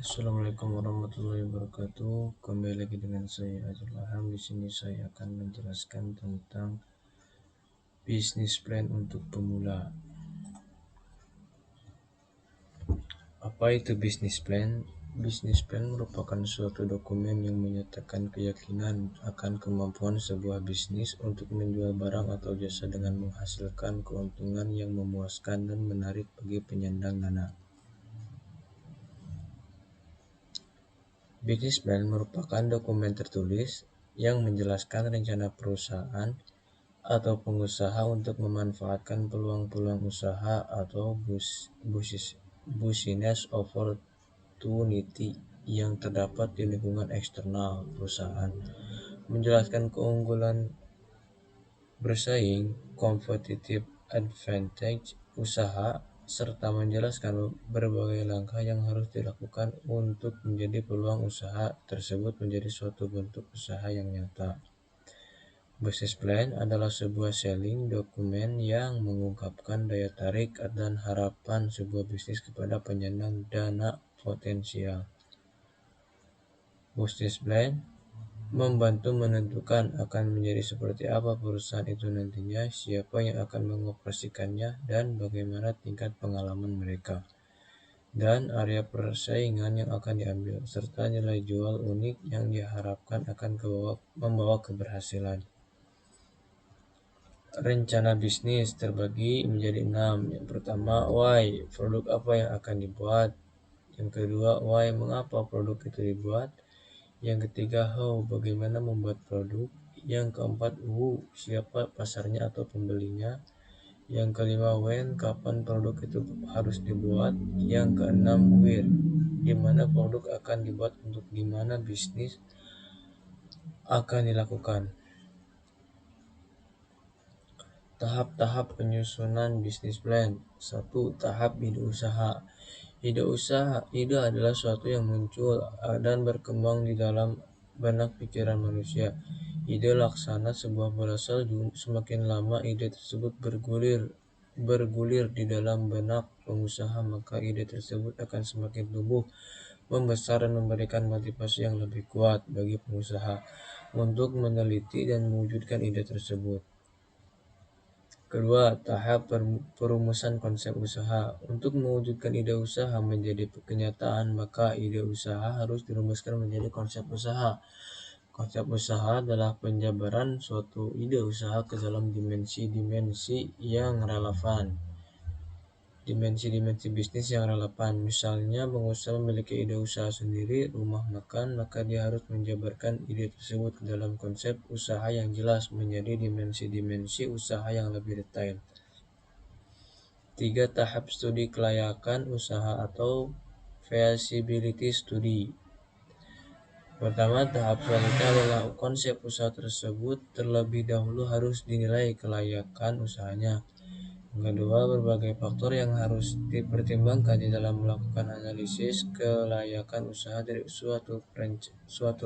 Assalamualaikum warahmatullahi wabarakatuh. Kembali lagi dengan saya Azrul Aham. Di sini saya akan menjelaskan tentang bisnis plan untuk pemula. Apa itu bisnis plan? Bisnis plan merupakan suatu dokumen yang menyatakan keyakinan akan kemampuan sebuah bisnis untuk menjual barang atau jasa dengan menghasilkan keuntungan yang memuaskan dan menarik bagi penyandang dana. Bisnis plan merupakan dokumen tertulis yang menjelaskan rencana perusahaan atau pengusaha untuk memanfaatkan peluang-peluang usaha atau business opportunity yang terdapat di lingkungan eksternal perusahaan, menjelaskan keunggulan bersaing, competitive advantage usaha, serta menjelaskan berbagai langkah yang harus dilakukan untuk menjadi peluang usaha tersebut menjadi suatu bentuk usaha yang nyata. Business plan adalah sebuah selling dokumen yang mengungkapkan daya tarik dan harapan sebuah bisnis kepada penyandang dana potensial. Business plan membantu menentukan akan menjadi seperti apa perusahaan itu nantinya, siapa yang akan mengoperasikannya, dan bagaimana tingkat pengalaman mereka, dan area persaingan yang akan diambil, serta nilai jual unik yang diharapkan akan membawa keberhasilan. Rencana bisnis terbagi menjadi 6. Yang pertama, why, produk apa yang akan dibuat. Yang kedua, why, mengapa produk itu dibuat. Yang ketiga, how, bagaimana membuat produk. Yang keempat, who, siapa pasarnya atau pembelinya. Yang kelima, when, kapan produk itu harus dibuat. Yang keenam, where, di mana produk akan dibuat untuk di mana bisnis akan dilakukan. Tahap-tahap penyusunan bisnis plan. 1. Tahap ide usaha. Ide adalah sesuatu yang muncul dan berkembang di dalam benak pikiran manusia. Ide laksana sebuah bola salju. Semakin lama ide tersebut bergulir di dalam benak pengusaha, maka ide tersebut akan semakin tumbuh, membesar, dan memberikan motivasi yang lebih kuat bagi pengusaha untuk meneliti dan mewujudkan ide tersebut. Kedua, tahap perumusan konsep usaha. Untuk mewujudkan ide usaha menjadi kenyataan, maka ide usaha harus dirumuskan menjadi konsep usaha. Konsep usaha adalah penjabaran suatu ide usaha ke dalam dimensi-dimensi yang relevan. Dimensi-dimensi bisnis yang relevan. Misalnya, pengusaha memiliki ide usaha sendiri, rumah makan, maka dia harus menjabarkan ide tersebut ke dalam konsep usaha yang jelas menjadi dimensi-dimensi usaha yang lebih detail. 3. Tahap studi kelayakan usaha atau feasibility study. Pertama, tahap selanjutnya adalah konsep usaha tersebut terlebih dahulu harus dinilai kelayakan usahanya. Yang kedua, berbagai faktor yang harus dipertimbangkan di dalam melakukan analisis kelayakan usaha dari suatu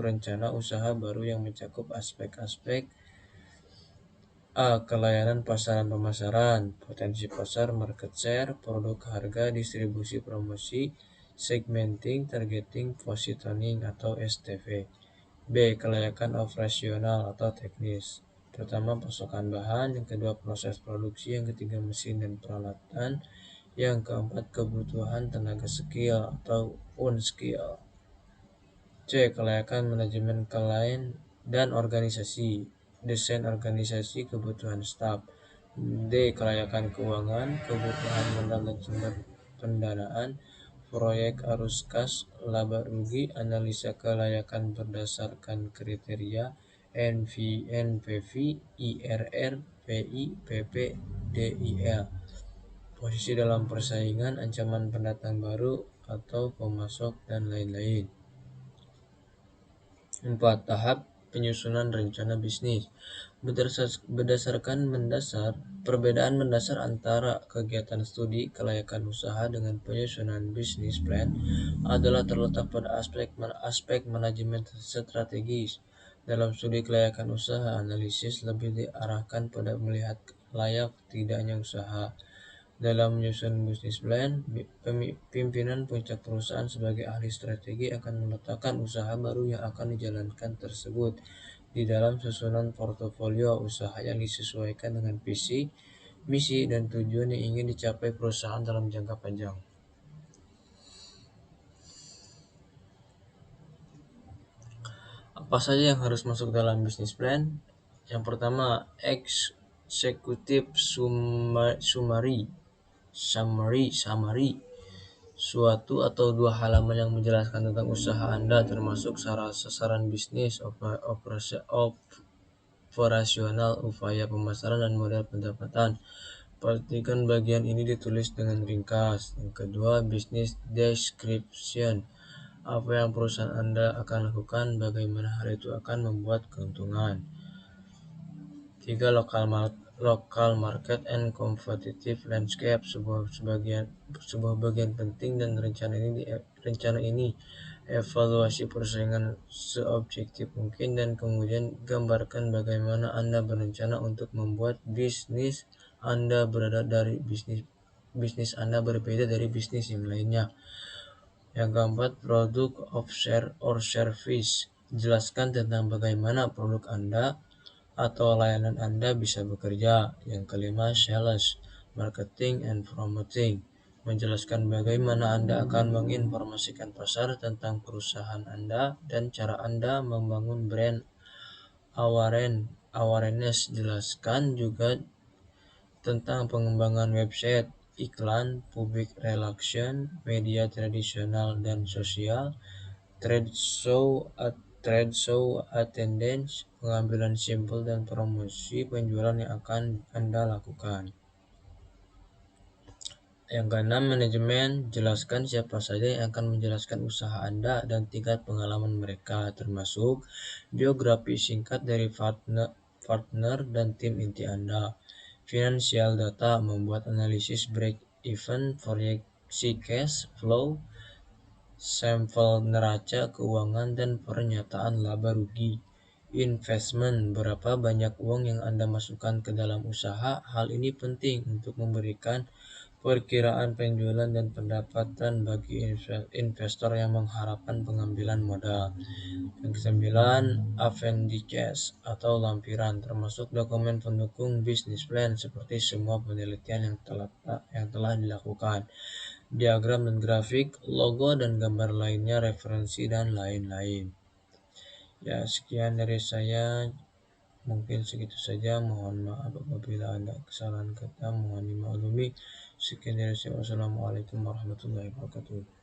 rencana usaha baru yang mencakup aspek-aspek A. Kelayanan pasaran pemasaran, potensi pasar, market share, produk, harga, distribusi, promosi, segmenting, targeting, positioning atau STV. B. Kelayakan operasional atau teknis. Pertama, pasokan bahan. Yang kedua, proses produksi. Yang ketiga, mesin dan peralatan. Yang keempat, kebutuhan tenaga skill atau unskill. C. Kelayakan manajemen klien dan organisasi, desain organisasi, kebutuhan staf. D. Kelayakan keuangan, kebutuhan modal dan sumber pendanaan, proyek arus kas, laba rugi, analisa kelayakan berdasarkan kriteria NPV, IRR, PI, PP, DIL, posisi dalam persaingan, ancaman pendatang baru atau pemasok, dan lain-lain. 4. Tahap penyusunan rencana bisnis. Perbedaan mendasar antara kegiatan studi kelayakan usaha dengan penyusunan bisnis plan adalah terletak pada aspek manajemen strategis. Dalam studi kelayakan usaha, analisis lebih diarahkan pada melihat layak tidaknya usaha, Dalam menyusun bisnis plan, pimpinan puncak perusahaan sebagai ahli strategi akan meletakkan usaha baru yang akan dijalankan tersebut di dalam susunan portofolio usaha yang disesuaikan dengan visi, misi, dan tujuan yang ingin dicapai perusahaan dalam jangka panjang. Apa saja yang harus masuk dalam bisnis plan? Yang pertama, executive summary. Suatu atau dua halaman yang menjelaskan tentang usaha Anda, termasuk sasaran bisnis, operasional, upaya pemasaran, dan model pendapatan. Pastikan bagian ini ditulis dengan ringkas. Yang kedua, business description. Apa yang perusahaan Anda akan lakukan, bagaimana hal itu akan membuat keuntungan. 3. Local market and competitive landscape. Sebuah bagian penting dan rencana ini evaluasi persaingan seobjektif mungkin, dan kemudian gambarkan bagaimana Anda berencana untuk membuat bisnis Anda berbeda dari bisnis yang lainnya. Yang keempat, product or service. Jelaskan tentang bagaimana produk Anda atau layanan Anda bisa bekerja. Yang kelima, sales, marketing, and promoting. Menjelaskan bagaimana Anda akan menginformasikan pasar tentang perusahaan Anda dan cara Anda membangun brand awareness. Jelaskan juga tentang pengembangan website, iklan, public relation, media tradisional dan sosial, trade show attendance, pengambilan sampel, dan promosi penjualan yang akan Anda lakukan. Yang keenam, manajemen. Jelaskan siapa saja yang akan menjelaskan usaha Anda dan tingkat pengalaman mereka, termasuk biografi singkat dari partner dan tim inti Anda. Financial data. Membuat analisis break-even, proyeksi cash flow, sampel neraca keuangan, dan pernyataan laba rugi. Investment. Berapa banyak uang yang Anda masukkan ke dalam usaha. Hal ini penting untuk memberikan perkiraan penjualan dan pendapatan bagi investor yang mengharapkan pengambilan modal. Yang kesembilan, appendix atau lampiran, termasuk dokumen pendukung bisnis plan seperti semua penelitian yang telah dilakukan, diagram dan grafik, logo dan gambar lainnya, referensi, dan lain-lain. Ya, sekian dari saya. Mungkin segitu saja. Mohon maaf apabila ada kesalahan kata, mohon dimaklumi. Sekian dari saya. Wassalamualaikum warahmatullahi wabarakatuh.